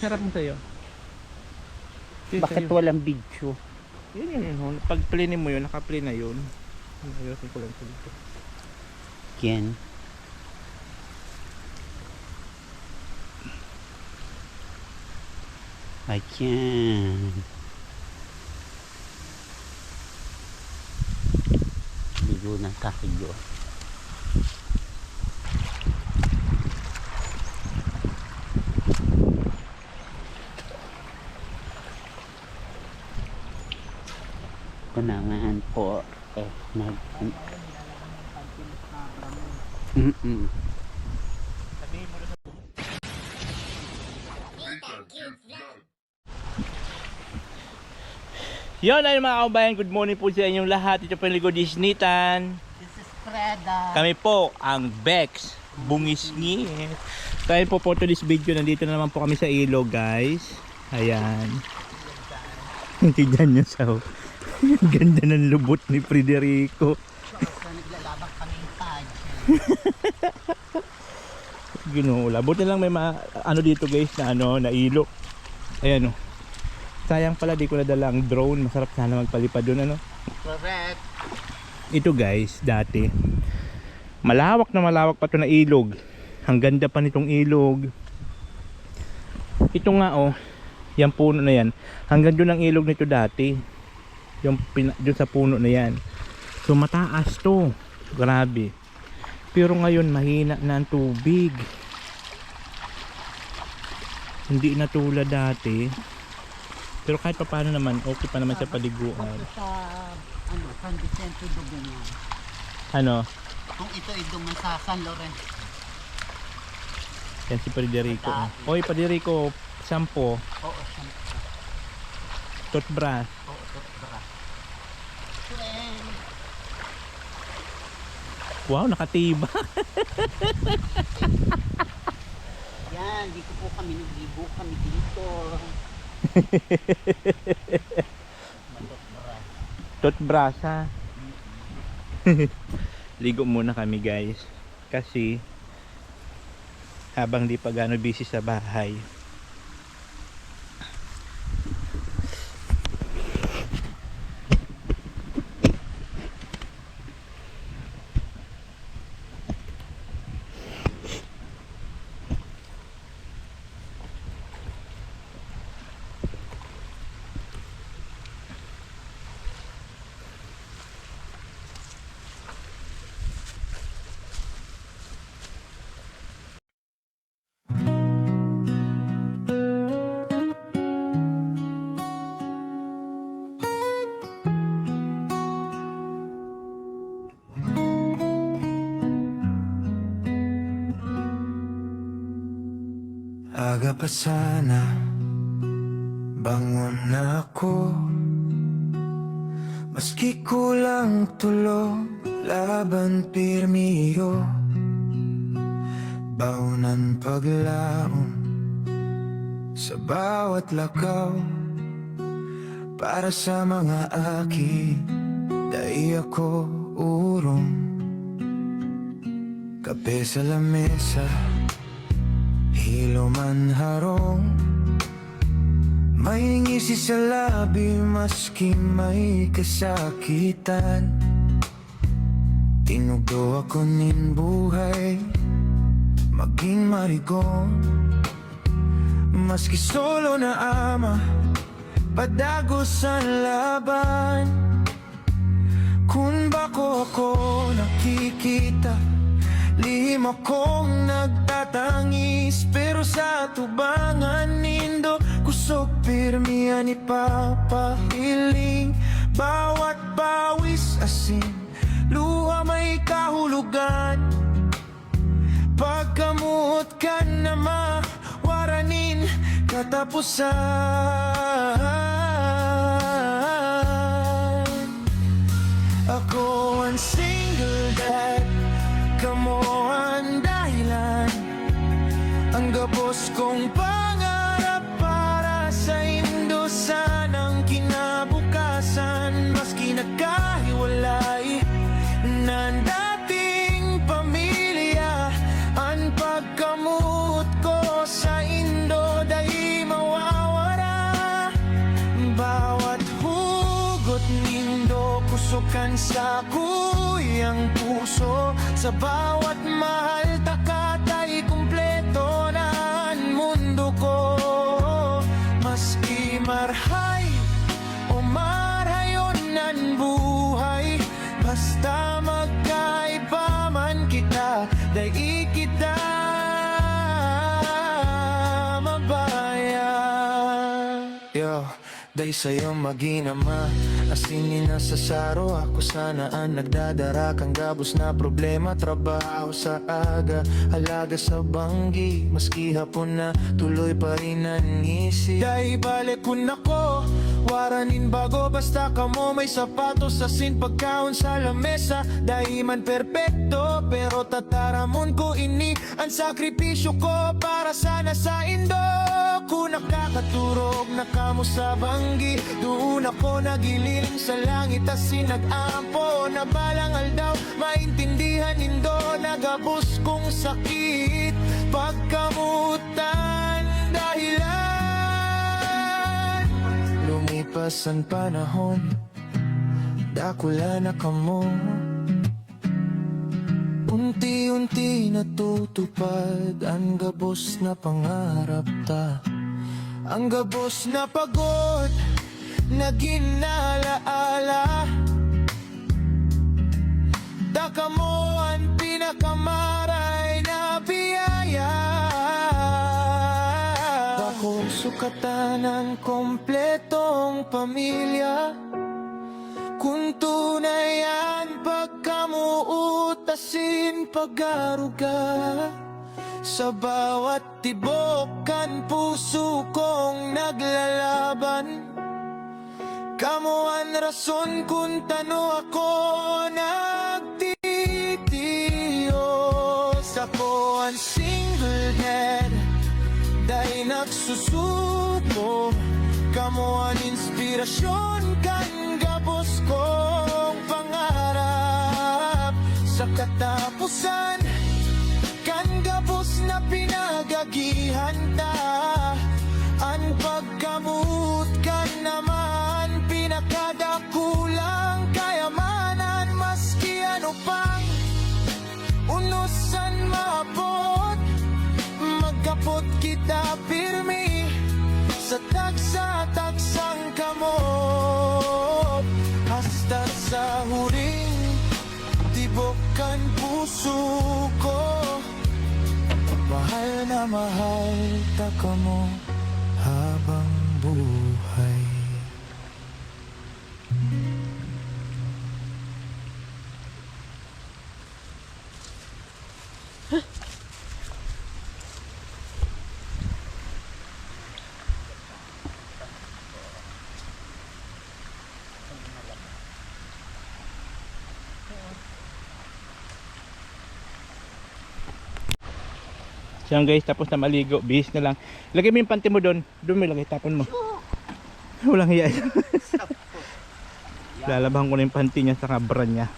Sarap mo sa'yo. Bakit walang video? Yun. Pag plinin mo yun, naka-play na yun. Ayusin ko lang ito dito. Yan. Ayan. Ligo na tayo. Kunangahan po nag Yun ay mga kabayan, good morning po sa inyong lahat. Ito po yung Ligo Disnitan. This is Freda. Kami po ang Bex Bungisngi. Tayo po for today's video, nandito na naman po kami sa ilog, guys. Ayan. Tignan nyo sa ganda ng lubot ni Federico. Naglalabak kaming pad. Ginula. Buti lang may ano dito, guys, na na ilog. Ayan o. Sayang pala di ko nadala ang drone. Masarap sana magpalipad doon, ano. Correct. Ito, guys, dati malawak na malawak pa to na ilog. Ang ganda pa nitong ilog. Ito nga yung puno na yan. Hanggang doon ang ilog nito dati. Yung doon sa puno na yan. So mataas to. Grabe. Pero ngayon mahina na ang tubig. Hindi na tulad dati. Pero kahit pa paano naman, okay pa naman sa paliguan. Sa San Vicente Dubuña. Ano? Kung ito ay duman sa San Lorenzo. Yan si Federico. Oy, Federico, sampo. Oo, siyempre. Toothbrush. Oo, toothbrush. Wow, nakatiba. Yan, dito po kami naglibo kami dito. Toothbrush, ha. Ligo muna kami, guys. Kasi habang di pa gaano busy sa bahay. Aga pa sana, bangon na ako. Maski kulang tulog, laban pirmiyo. Baunan paglaon sa bawat lakaw. Para sa mga aki, dai ako urong. Kape sa lamesa, hilo man harong. May ngisi sa labi maski may kasakitan. Tinugdo ako nin buhay, maging marigon. Maski solo na ama, padagos ang laban. Kung bako ako nakikita, lihim akong nagtatangis. Pero sa tubangan nindo, kusog pirmihan ipapahiling. Bawat bawis asin, luha may kahulugan. Pagkamut ka na mawaranin katapusan. Ako ang single dad, kamo ang dahilan. Ang gabos kong pangarap para sa indo, sanang kinabukasan. Maski nagkahiwalay ng dating pamilya, ang pagkamut ko sa indo, dahil sa kuyang puso. Sa bawat mahal takat ay kumpleto na ang mundo ko. Maski marhay o marhayon ng buhay, basta magkaiba man kita, dahil kita mabaya. Yo, dahil sa'yo maginama, asinin na sa saro. Ako sana ang nagdadara kang gabos na problema. Trabaho sa aga, halaga sa banggi. Maski hapon na tuloy pa rin ang isip. Dahil balik ko na ko, waranin bago. Basta ka mo may sapatos, asin pagkaon sa lamesa. Dahil man perpekto, pero tataramon ko ini ang sakripisyo ko para sana sa indo. Kung nakakaturog na kamo sa banggi, doon ako nagililing sa langit at sinag-ampo. Na balang aldaw, maintindihan indo, nagabos kong sakit, pagkamutan dahilan. Lumipas ang panahon, dakula na kamo. Unti-unti natutupad ang gabos na pangarap ta. Ang gabos na pagod na ginalaala. Daka mo ang pinakamaray na biyaya. Dako sukatan ng kompletong pamilya. Kung tunay ang pagkamuutasin pag-aruga. Sa bawat tibok kan puso kong naglalaban. Kamo ang rason kung tano ako nagtitiyos. Ako ang single head, dahil nagsusuko. Kamo ang inspirasyon kan gabos kong pangarap. Sa katapusan, kan gabos na pinagagihan ta. Ang pagkamut kan naman pinakadakulang kayamanan. Maski ano pang unusan maabot, magkapot kita pirmi sa tagsa-tagsang kamot. Hasta sa huling tibok kan puso ko, mahal na mahal ta kamo habang buhay. So yan guys, tapos na maligo, bihis na lang. Lagay mo yung panty mo doon. Doon mo lagay, tapon mo. Walang hiya. Lalabahan ko na yung panty niya sa kabra niya.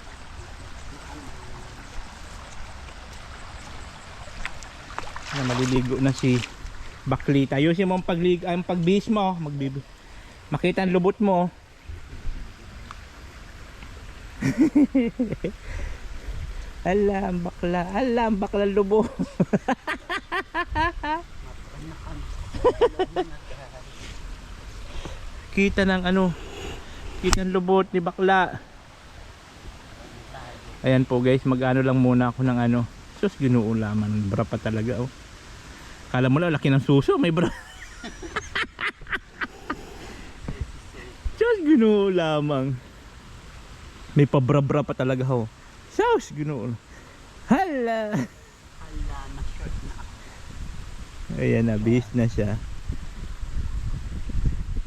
Na maliligo na si Baklita. Ayusin mo ang pagbihis mo. Makita ang lubot mo. Alam bakla lubo. Kita ng lubot ni bakla. Ayan po guys, mag-ano lang muna ako ng ano. Sus, ginuulaman, bra pa talaga oh. Kala mo lang laki ng suso, may bra. Sus, ginuulaman. May pabra-bra pa talaga oh. Sus, ginuulaman. Hala. Hala, na-short na ako. Ayan na, bihis na siya.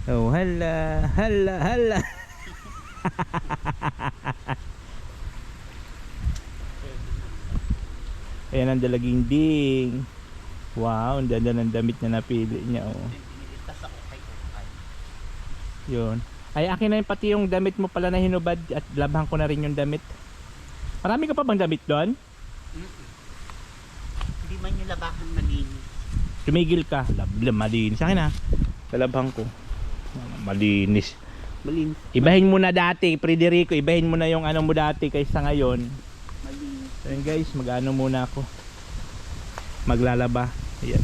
Oh, hala. Ayan ang dalaging ding. Wow, ang ganda ng damit na napili niya oh. Nilitas ako kay Ukay. Yun. Ay, akin na yung pati yung damit mo pala na hinubad at labhan ko na rin yung damit. Marami ka pa bang damit doon? Hindi man yung labahan malinis. Tumigil ka. Malinis. Akin na. Lalabhan ko. Malinis. Malinis. Ibahin mo na dati, Federico, ibahin mo na yung ano mo dati kaysa ngayon. Malinis. So yun guys, mag-ano muna ako. Maglalaba. Ayan.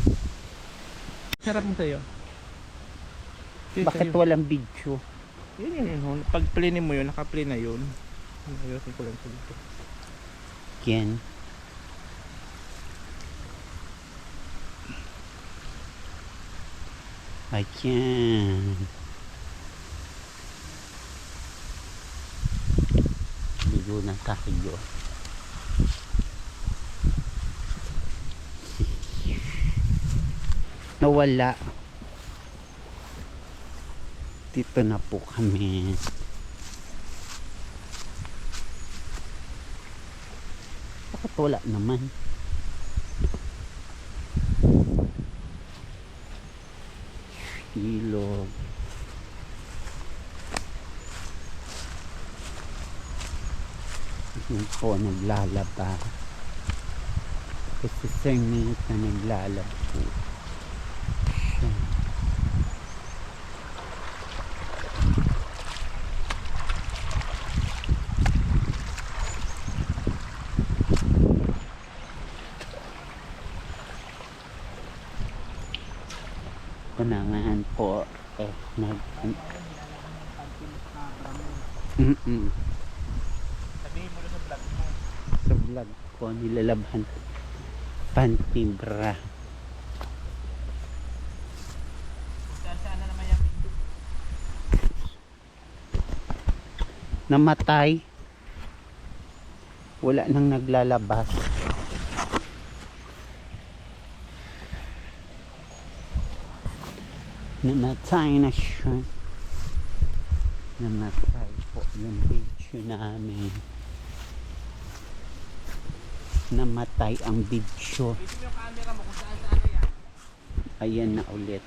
Sarap mo sa'yo. Bakit walang video? Yun. Pag play mo yun, naka-play na yun. Ayusin ko lang sa dito. Yan. Ayan. Ligo na tayo. Nawala. Dito na po kami. Bakit wala naman? Ilog. Yung po naglalaba. Kasi singit na naglalaba po. Siya. Panangahan po nag Sabihin mo na sa vlog mo. sa vlog ko nilalabhan pantibra. Saan na naman yung video? Namatay, wala nang naglalabas. Namatay na siya. Namatay po yung video namin. Namatay ang video. Ito yung camera mo kung saan na yan. Ayan na ulit.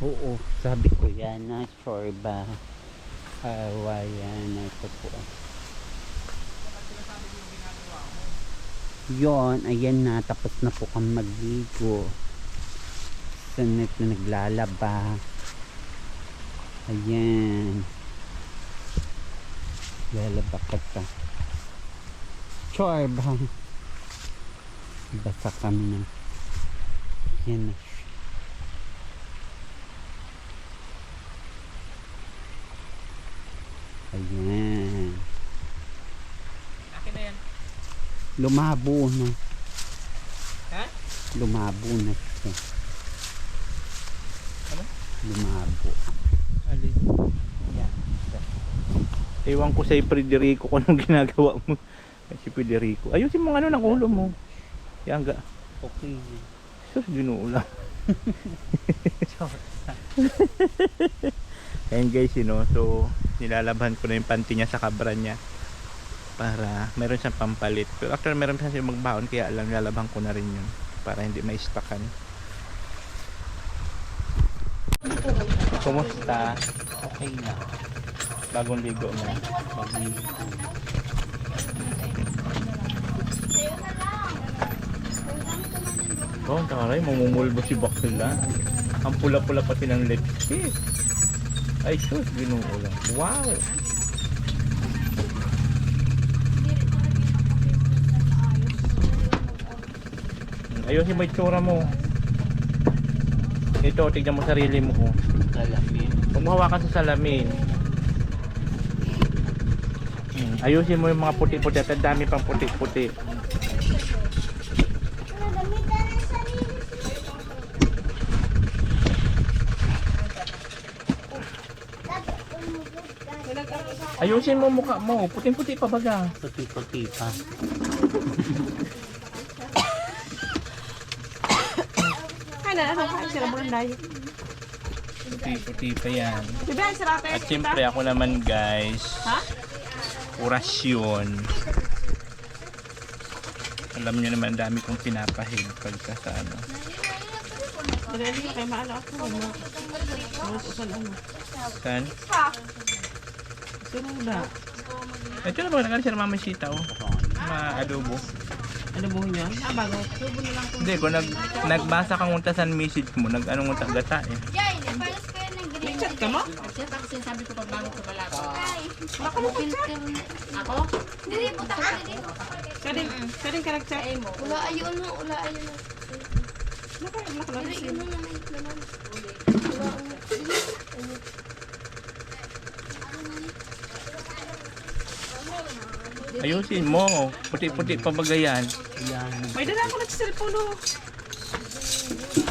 Oo, sabi ko yan na sure ba? Awayan, ito po. Yon, ayan na, tapos na po kami magligo. Sanit na naglalaba. Ayan. Lalaba ka pa. Sure ba? Basa kami na. Yan na. Ayan. Akin na yan. Lumabo na. Ha? Lumabo na siya. Ano? Lumabo. Alin? Yan. Ewan ko sa Federico kung anong ginagawa mo. Si Federico. Ayusin mo ano ng ulo mo. Yan ga. Okay. Sus, ginuulang. Ayan guys, so nilalabhan ko na yung panty niya sa kabra niya para meron siyang pampalit. Pero after meron pa siyang magbaon, kaya lang nilalabhan ko na rin yun para hindi ma-stackan. Kumusta? Okay na. Bagong ligo mo? Bagay ko. Oh, taray, mamumulbo si Bakla. Ang pula-pula pati ng lipstick. Ay, sus, ginuulang. Wow! Ayusin mo yung tsura mo. Ito, tignan mo sarili mo. Oh. Salamin. Huwag mo hawakan sa salamin. Ayusin mo yung mga puti-puti at ang dami pang puti-puti. Ayusin mo mukha mo, puting-puti pa baga. Puti-puti pa. Puti-puti pa yan. Diba, sarap At siyempre ako naman guys, orasyon. Alam nyo naman, dami kong pinapahid pagka sa ano. Madali kayo maala ako. Saan ano? Saan? Sino na? Ito na ba, nagalit siya ng mama sitaw. ma-adobo. Ano buhin yun? Ah, bago. Tubo na lang po. Hindi, kung nagbasa kang untasan message mo, nag-anong unta gata eh. Chat ka mo? Chat ako sinasabi ko pag bago ko pala ako. Baka mo chat. Ako? Dili po ta ka dili. Kading ka nag-chat. Ula ayun mo, ula ayun mo. Naka Dili yun mo na may laman. Ayusin mo. Puti-puti pa bagayan. Yan. May dala ako ng cellphone no.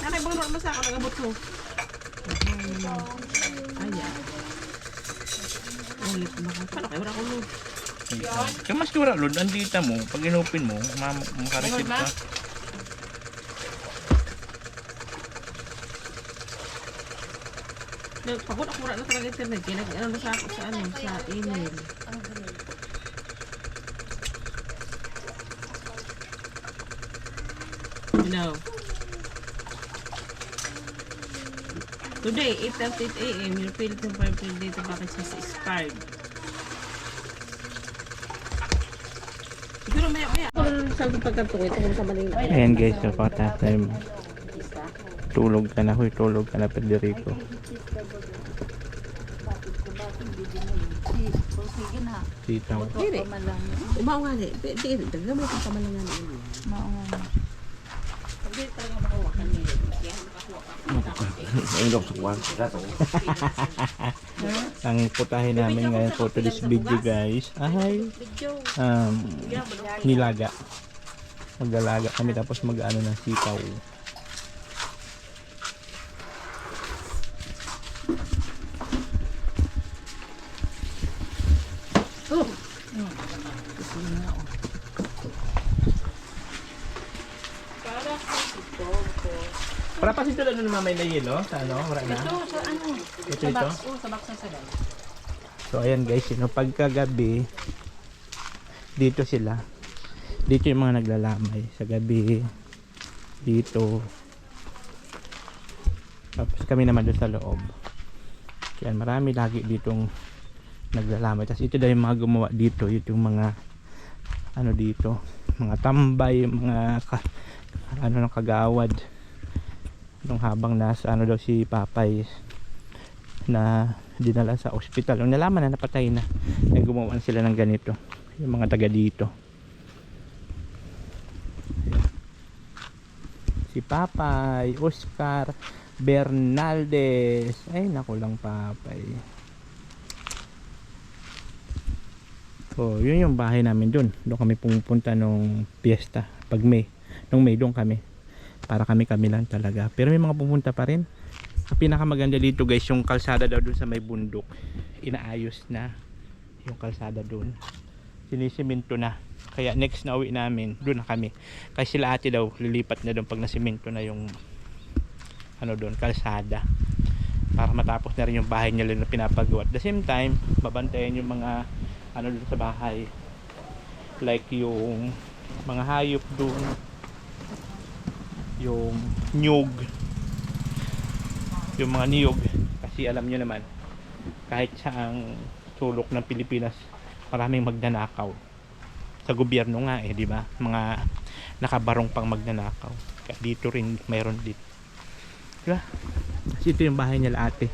Nanay bang mo sa ako nagabot ko. Ayan. Ulit na ka. Paano kayo wala ko load? Kaya mas tura, Lord, andita mo. Pag inopin mo, makareceive ka. Pagod ako wala na talaga internet. Kaya nag-ano na sa ako sa ano, sa email. You know. Today, 8:38 a.m., your Philippine Fiber data package has expired. Siguro maya. Ako lang sa pagkanto ito kung sa maling na. Ayan guys, so time. Tulog ka na, huy, tulog ka na, Federico. Sitaw. Hindi. Umao nga ni. Hindi, dagdagan mo yung kamalangan niya. Hindi talaga makawa ka niya. Ang putahe namin ngayon for today's video guys ay nilaga. Maglalaga kami tapos mag-ano ng sitaw. Para pa sito lang naman may yelo sa ano, wala na. Ito sa ano? Ito. Sa box sa sagal. So ayan guys, pagkagabi dito sila. Dito yung mga naglalamay sa gabi. Dito. Tapos kami naman doon sa loob. Kaya marami lagi ditong naglalamay. Tapos ito daw yung mga gumawa dito, yung mga ano dito, mga tambay, mga ng kagawad. Nung habang nasa ano daw si Papay na dinala sa ospital, nung nalaman na napatay na, ay gumawa sila ng ganito yung mga taga dito. Si Papay, Oscar Bernaldez, ay naku lang Papay. So yun yung bahay namin doon kami pumupunta nung piyesta pag nung May doon kami. Para kami lang talaga. Pero may mga pupunta pa rin. Ang pinakamaganda dito guys, yung kalsada daw dun sa may bundok. Inaayos na yung kalsada dun. Sinisiminto na. Kaya next na uwi namin, dun na kami. Kasi sila ate daw, lilipat na dun pag nasiminto na yung ano dun, kalsada. Para matapos na rin yung bahay nila na pinapagawa. At the same time, babantayan yung mga ano dun sa bahay. Like yung mga hayop dun. Yung nyug, yung mga niyog, kasi alam nyo naman kahit saang sulok ng Pilipinas maraming magnanakaw sa gobyerno nga di ba, mga nakabarong pang magnanakaw. Kaya dito rin mayroon dito, di ba? Kasi ito yung bahay nila ate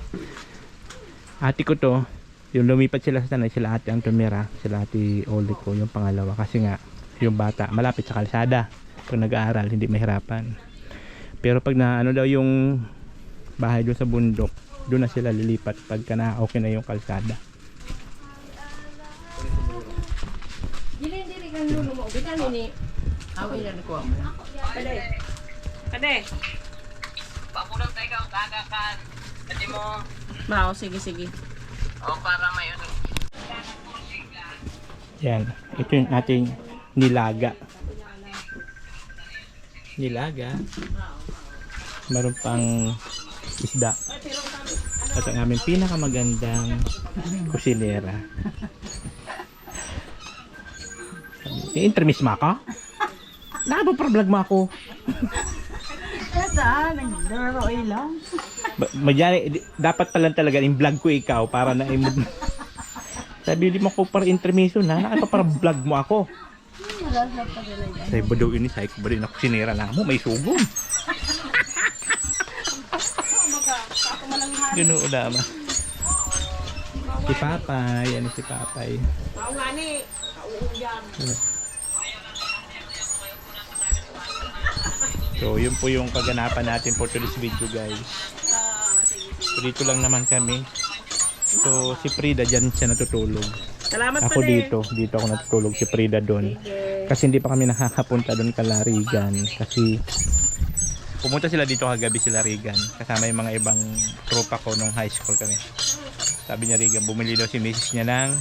ko to, yung lumipat sila sa tanay, sila ate ang tumira, sila ate Oli ko yung pangalawa, kasi nga yung bata malapit sa kalsada, pag nag-aaral hindi mahirapan. Pero pag na ano daw yung bahay doon sa bundok, doon na sila lilipat pagka na okay na yung kalsada. Dili kan lulo mo. Bitan ni. Away na ko. Kade. Papulang tayo ka, kakakan. Kasi mo, Mao, sige. o para may ano. Yan, ito yung ating nilaga. Meron pang isda. At ang aming pinakamagandang kusinera. I-intermiss mo ako? Nakapag-vlog mo ako. Saan? Naglaro lang. Dapat pala talaga yung vlog ko ikaw para na sabi, di mo ko para intermission na, nakapag-vlog mo ako. Wala na pa nila yan. Sa iba daw ini, sa iba rin ako sinira na mo, may sugong. Ganoon na si Papay, ano si Papay. Oo nga ni. Kauuyan. So yun po yung kaganapan natin for today's video guys. So dito lang naman kami. So si Frida dyan siya natutulog. Salamat Ako dito ako natutulog, si Frida doon. Kasi hindi pa kami nakakapunta doon kala Regan. Kasi pumunta sila dito kagabi sila Regan. Kasama yung mga ibang tropa ko nung high school kami. Sabi niya Regan, bumili daw si misis niya ng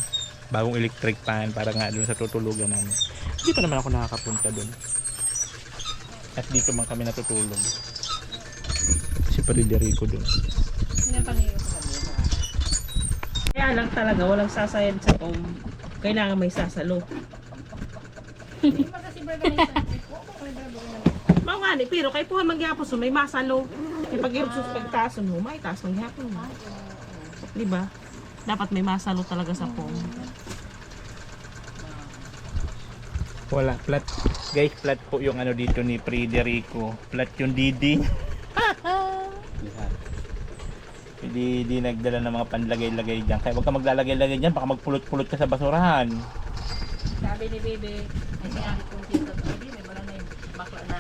bagong electric fan para nga doon sa tutulugan namin. Hindi pa naman ako nakakapunta doon. At dito man kami natutulog. Si Federico doon. Kaya lang talaga, walang sasayad sa home. Kailangan may sasalo. Mga nga ni, pero kay puha magyapos may masalo. Kaya pag irupsos pagtaas mo, may taas magyapon mo. Diba? Dapat may masalo talaga sa home. Wala, flat. Guys, flat po yung ano dito ni Federico. Flat yung Didi. Hindi nagdala ng mga panlagay-lagay dyan. Kaya huwag ka maglalagay-lagay dyan, baka magpulot-pulot ka sa basurahan. Sabi ni Bebe, ay sinabi kong tito, sabi may wala na yung bakla na.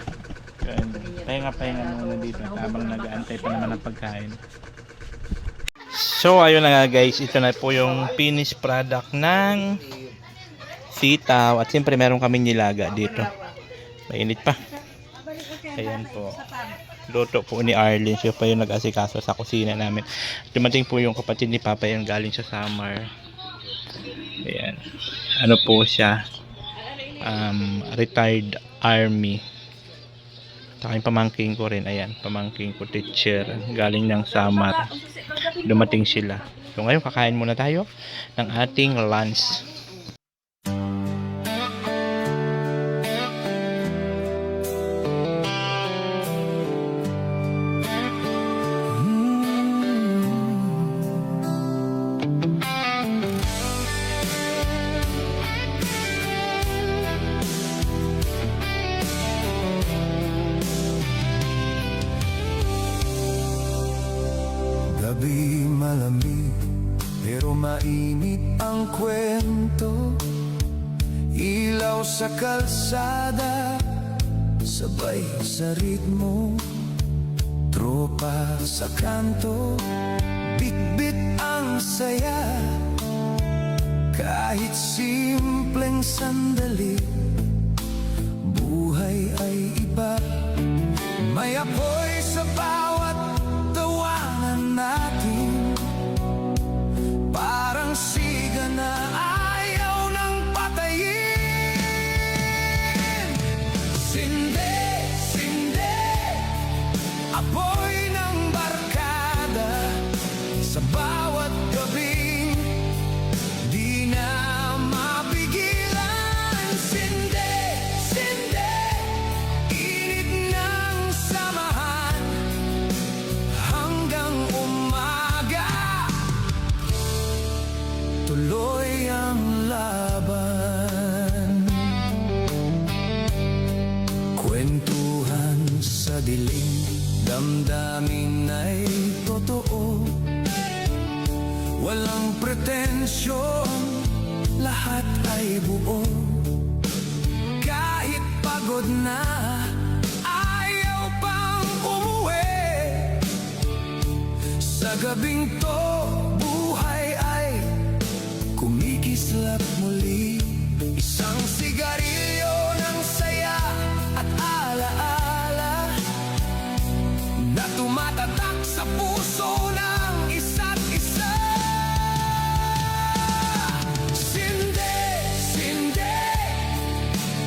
Pahinga muna dito habang nag-aantay pa naman ng pagkain. So ayun na nga guys, ito na po yung finished product ng sitaw. At siyempre meron kaming nilaga dito. Mainit pa. Ayan po. Luto po ni Arlene. Siya pa yung nag-asikaso sa kusina namin. Dumating po yung kapatid ni Papa yung galing sa summer. Ayan. Ano po siya? Retired army. Saka yung pamangking ko rin. Ayan. Pamangking ko teacher. Galing ng summer. Dumating sila. So ngayon kakain muna tayo ng ating lunch. Gabi malamig, pero mainit ang kwento. Ilaw sa kalsada, sabay sa ritmo. Tropa sa kanto, bit-bit ang saya. Kahit simpleng sandali, buhay ay iba. May apoy sa bawat tawanan natin, parang siga na ayaw ng patayin. Sinde, sinde, apoy ng barkada sa bawat gabing di na mapigilan. Sinde, sinde, init ng samahan hanggang umaga. Tuloy ang laban. Kwentuhan sa dilim, damdamin ay totoo. Walang pretensyon, lahat ay buo. Kahit pagod na, ayaw pang umuwi. Sa gabing to, buhay ay kumikislap muli. Isang sigarilyo ng saya at alaala na tumatatak sa puso ng isa't isa. Sinde, sinde,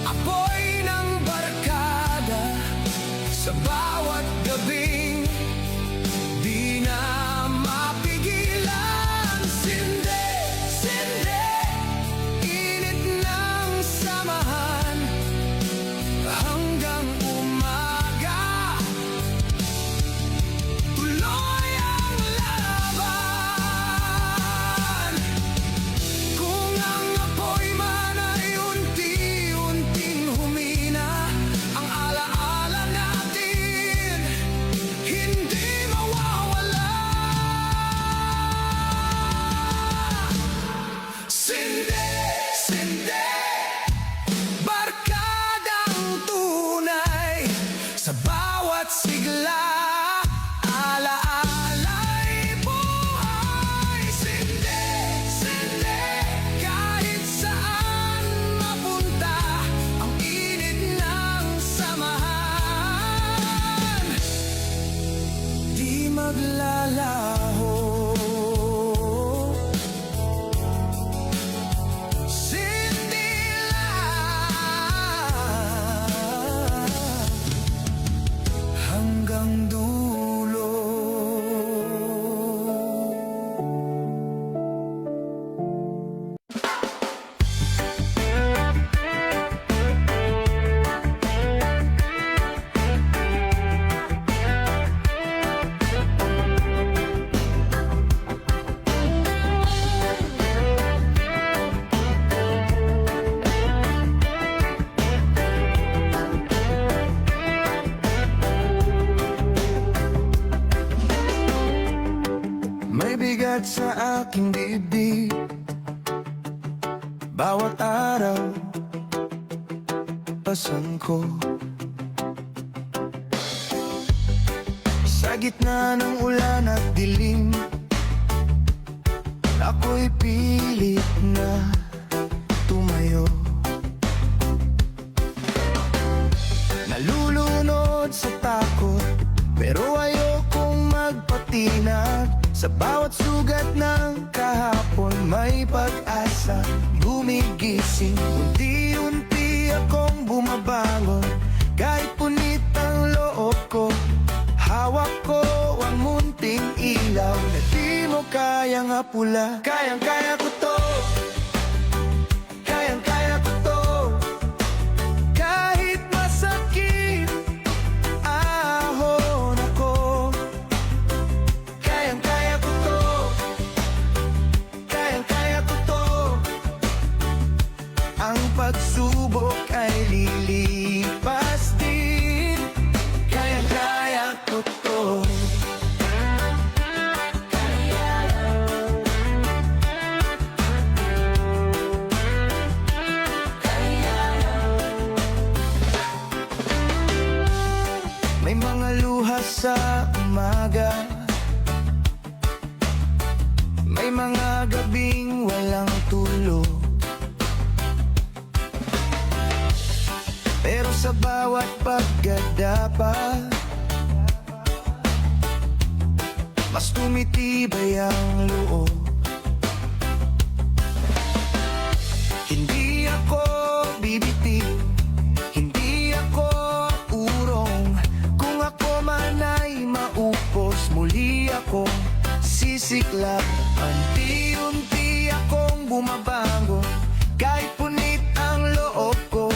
apoy ng barkada sa bawat gabing di na mapigilan. Sinde, sinde, init ng samahan Sinde, sinde, barkadang tunay sa bawat sigla. Alaala'y buhay. Sinde, sinde, kahit saan mapunta ang init ng samahan, di maglalaho. Hanggang dulo. May bigat sa aking dibdib bawat araw, pasan ko. Sa gitna ng ulan at dilim, ako'y pilit na tumayo. Nalulunod sa takot, pero ayokong magpatinag. Sa bawat sugat ng kahapon may pag-asa gumigising. Unti-unti akong bumabangon, kahit punit ang loob ko. Hawak ko ang munting ilaw na di mo kayang apula. Kayang-kaya ko to, kayang-kaya ko to. Kahit masakit ahon ako, kayang-kaya ko to, kayang-kaya ko to. Ang pagsubok ay lilipas din, kayang-kaya ko to. May mga luha sa umaga, may mga gabing walang tulog. Pero sa bawat paggadapa, mas tumitibay ang loob. Hindi ako bibitin, hindi ako urong. Kung ako man ay maupos, muli akong sisiklab. Unti-unti akong bumabangon, kahit punit ang loob ko.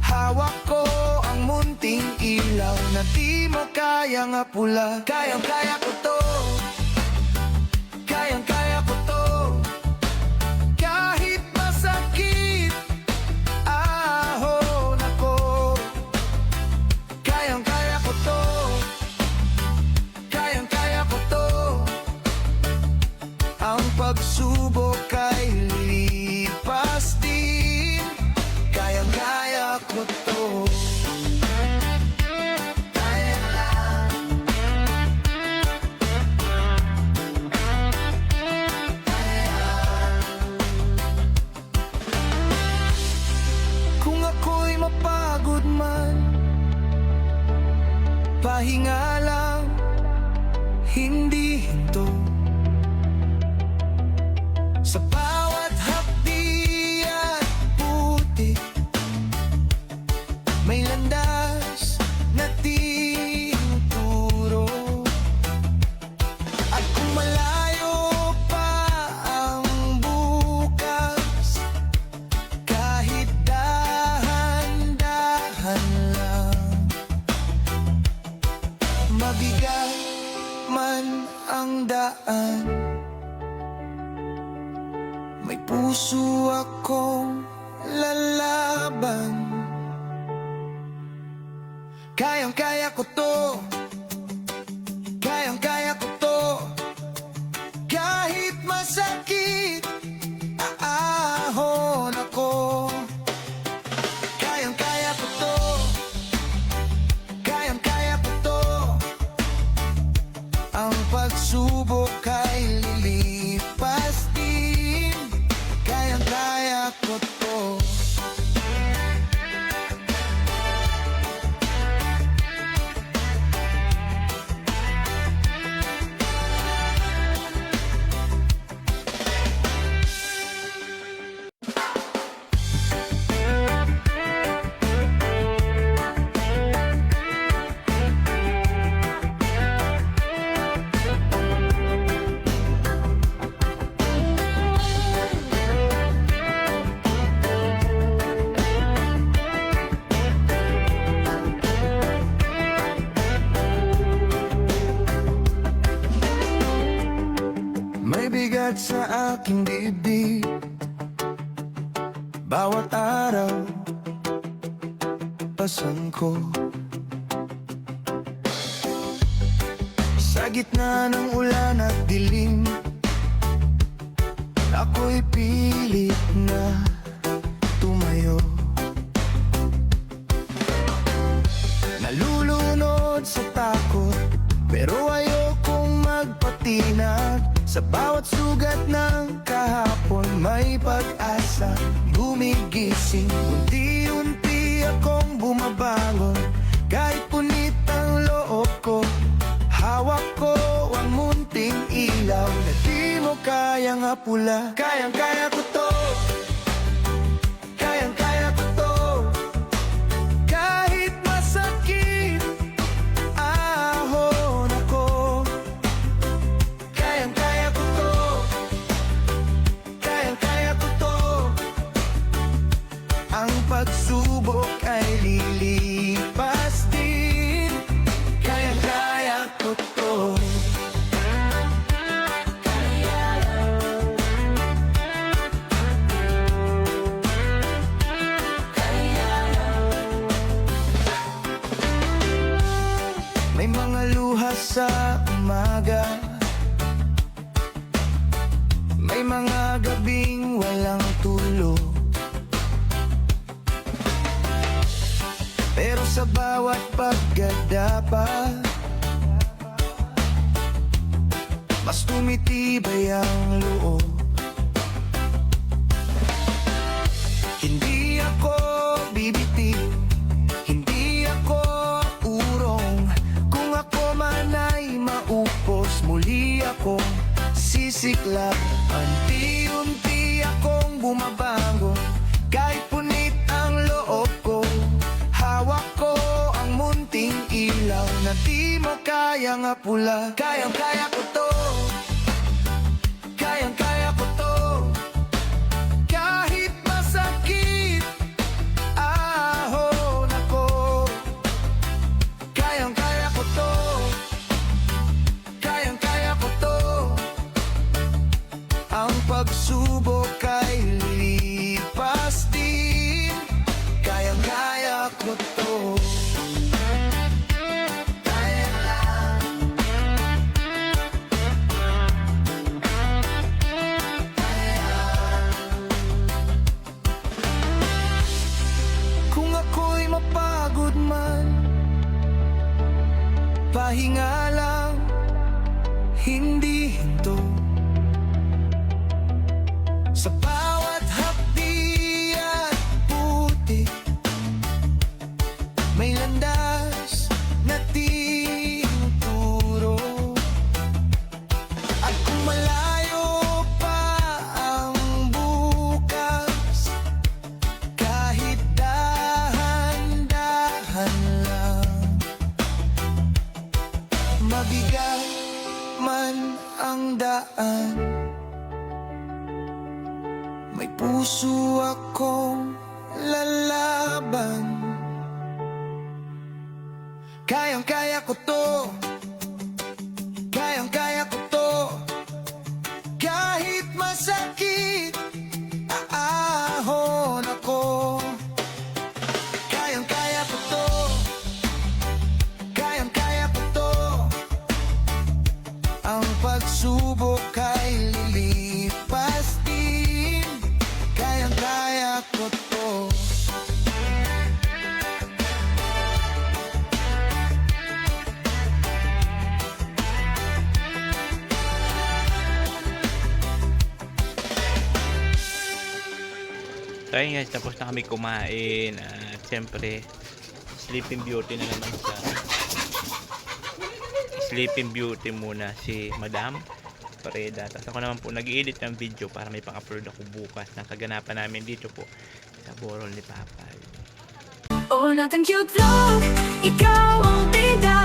Hawak ko ang munting ilaw na di mo kayang apula. Kayang-kaya ko to, kayang-kaya ko to. Kahit masakit ahon ako, kayang-kaya ko to, kayang-kaya ko to. Ang pagsubok ay lilipas din, kayang-kaya ko to. Kaya lang. Kung ako'y mapagod man, pahinga lang, hindi hinto. Sa bawat hapdi at putik, may landas na tinuturo. At kung malayo pa ang bukas, kahit dahan-dahan lang, mabigat man ang daan, may puso akong lalaban. Kayang-kaya ko to, kayang-kaya ko to. Kahit masakit ko to. May bigat sa aking dibdib, bawat araw pasan ko. Sa gitna ng ulan at dilim, ako'y pilit na tumayo. Nalulunod sa takot, pero ayokong magpatinag. Sa bawat sugat ng kahapon may pag-asa gumigising. Unti-unti akong bumabangon, kahit punit ang loob ko. Hawak ko ang munting ilaw na di mo kayang apula. Kayang-kaya ko to, kayang-kaya ko to. Kahit masakit, ahon ako. Kayang-kaya ko to, kayang-kaya ko to. Ang pagsubok ay lilipas din. Kayang-kaya ko to. May mga luha sa umaga, may mga gabing walang tulog. Pero sa bawat paggadapa, mas tumitibay ang loob. Hindi ako bibitin, hindi ako urong. Kung ako man ay maupos, muli akong sisiklab. Unti-unti akong bumabangon, kahit punit ang loob ko. Hawak ko ang munting ilaw na di mo kayang apula. Kayang-kaya ko to, kayang-kaya ko to. Kahit masakit, ahon ako. Kayang-kaya ko to, kayang-kaya ko to. Ang pagsubok ay lilipas din. Kayang-kaya ko to. Kaya lang. Kung ako'y mapagod man, pahinga lang, hindi hinto. Sa bawat hapdi at putik, may landas na tinuturo. At kung malayo pa ang bukas, kahit dahan-dahan lang, mabigat man ang daan, may puso akong lalaban. Kayang-kaya ko to, kayang-kaya ko to. Kahit masakit, aahon ako. Kayang-kaya ko to, kayang-kaya ko to. Ang pagsubok ay lilipas din. Kayang-kaya ko to. So ayun guys, tapos na kami kumain at syempre Sleeping Beauty na naman sa Sleeping Beauty muna si Madam Pareda. Tapos ako naman po nag-edit ng video para may pang-upload ako bukas ng kaganapan namin dito po sa Borol ni Papay. Oo natin cute vlog, ikaw ang bida.